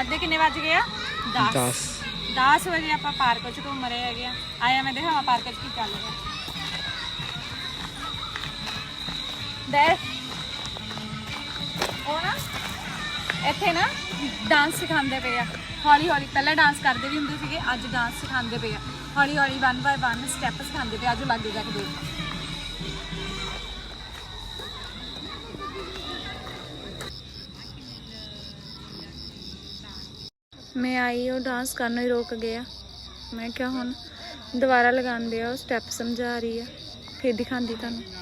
रात के कितने बज गए आ 10 10 ਵਜੇ ਆਪਾਂ ਪਾਰਕ 'ਚ ਘੁੰਮ ਰਹੇ ਹੈਗੇ ਆ। ਆਇਆ ਮੈਂ ਦਿਖਾਵਾਂ ਪਾਰਕ 'ਚ ਕੀ ਚੱਲ ਰਿਹਾ। ਦੇਖ ਉਹ ਨਾ ਇੱਥੇ ਨਾ ਡਾਂਸ ਸਿਖਾਉਂਦੇ ਪਏ ਆ ਹੌਲੀ ਹੌਲੀ। ਪਹਿਲਾਂ ਡਾਂਸ ਕਰਦੇ ਵੀ ਹੁੰਦੇ ਸੀਗੇ, ਅੱਜ ਡਾਂਸ ਸਿਖਾਉਂਦੇ ਪਏ ਆ ਹੌਲੀ ਹੌਲੀ 1 ਬਾਏ 1 ਸਟੈਪ ਸਿਖਾਉਂਦੇ ਪਏ। ਅੱਜ ਲੱਗ ਜਾ ਕੇ ਦੇਖ। मैं आई और डांस करना ही रोक गया। मैं क्या हुण दोबारा लगाते वो स्टैप समझा रही है, फिर दिखाती तुहानूं।